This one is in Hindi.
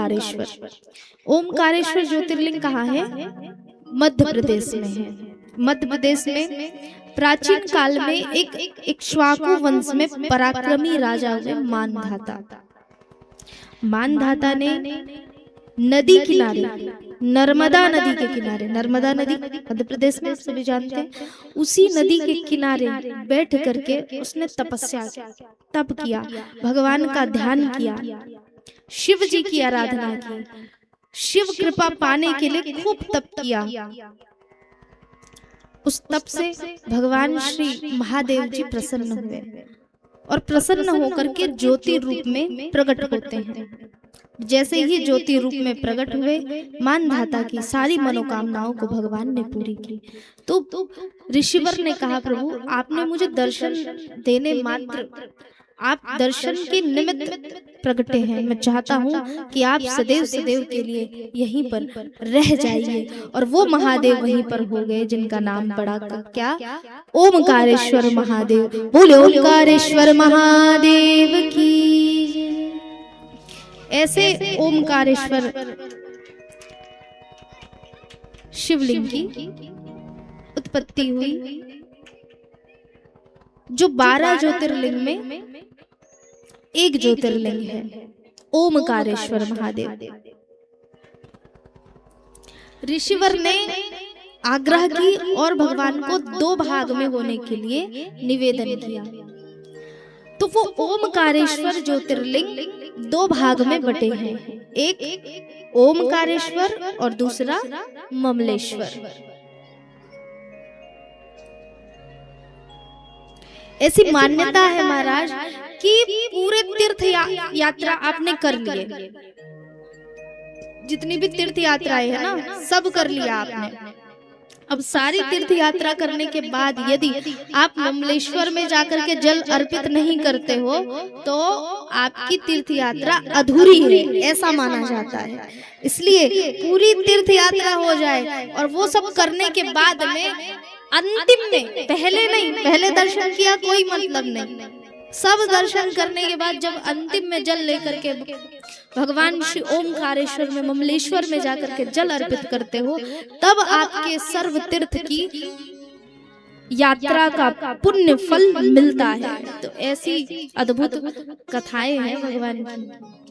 ओमकारेश्वर। ओमकारेश्वर ज्योतिर्लिंग कहाँ है? मध्य प्रदेश में है। मध्य प्रदेश में प्राचीन काल में एक इक्ष्वाकु वंश में पराक्रमी राजा हुए मानधाता। मानधाता ने नदी किनारे, नर्मदा नदी के किनारे, नर्मदा नदी मध्य प्रदेश में सभी जानते हैं, उसी नदी के किनारे बैठ करके उसने तपस्या, तप किया, भगवान का ध्यान किया, शिव जी की आराधना की, शिव कृपा पाने के लिए खूब तप किया। उस तप से भगवान श्री महादेव जी प्रसन्न हुए और प्रसन्न होकर के ज्योति रूप में प्रकट होते हैं। जैसे ही ज्योति रूप में प्रकट हुए, मानधाता की सारी मनोकामनाओं को भगवान ने पूरी की। तो ऋषिवर ने कहा, प्रभु आपने मुझे दर्शन देने मात्र, आप दर्शन के निमित्त प्रकटे हैं, मैं चाहता हूँ कि आप सदैव सदैव के लिए यहीं पर रह जाइए। और वो महादेव वहीं पर हो गए जिनका नाम पड़ा क्या? ओमकारेश्वर महादेव। बोले ओमकारेश्वर महादेव की। ऐसे ओमकारेश्वर शिवलिंग की उत्पत्ति हुई, जो 12 ज्योतिर्लिंग में एक ज्योतिर्लिंग है, ओमकारेश्वर महादेव। ऋषिवर ने आग्रह की और भगवान को 2 भाग में होने के लिए निवेदन किया। तो वो ओमकारेश्वर ज्योतिर्लिंग 2 भाग में बटे हैं, एक ओमकारेश्वर और दूसरा ममलेश्वर। ऐसी मान्यता है महाराज कि पूरे तीर्थ यात्रा आपने कर लिए, जितनी भी तीर्थ यात्राएं है ना, सब कर लिया आपने। अब सारी तीर्थ यात्रा करने के बाद यदि आप ममलेश्वर में जाकर के जल अर्पित नहीं करते हो तो आपकी तीर्थ यात्रा अधूरी है, ऐसा माना जाता है। इसलिए पूरी तीर्थ यात्रा हो जाए और वो सब करने के बाद में अंतिम में, पहले नहीं, पहले दर्शन किया कोई मतलब नहीं, सब दर्शन करने के बाद जब अंतिम में जल लेकर के भगवान श्री ओमकारेश्वर में, ममलेश्वर में जाकर के जल अर्पित करते हो, तब आपके सर्व तीर्थ की यात्रा का पुण्य फल मिलता है। तो ऐसी अद्भुत कथाएं हैं भगवान की।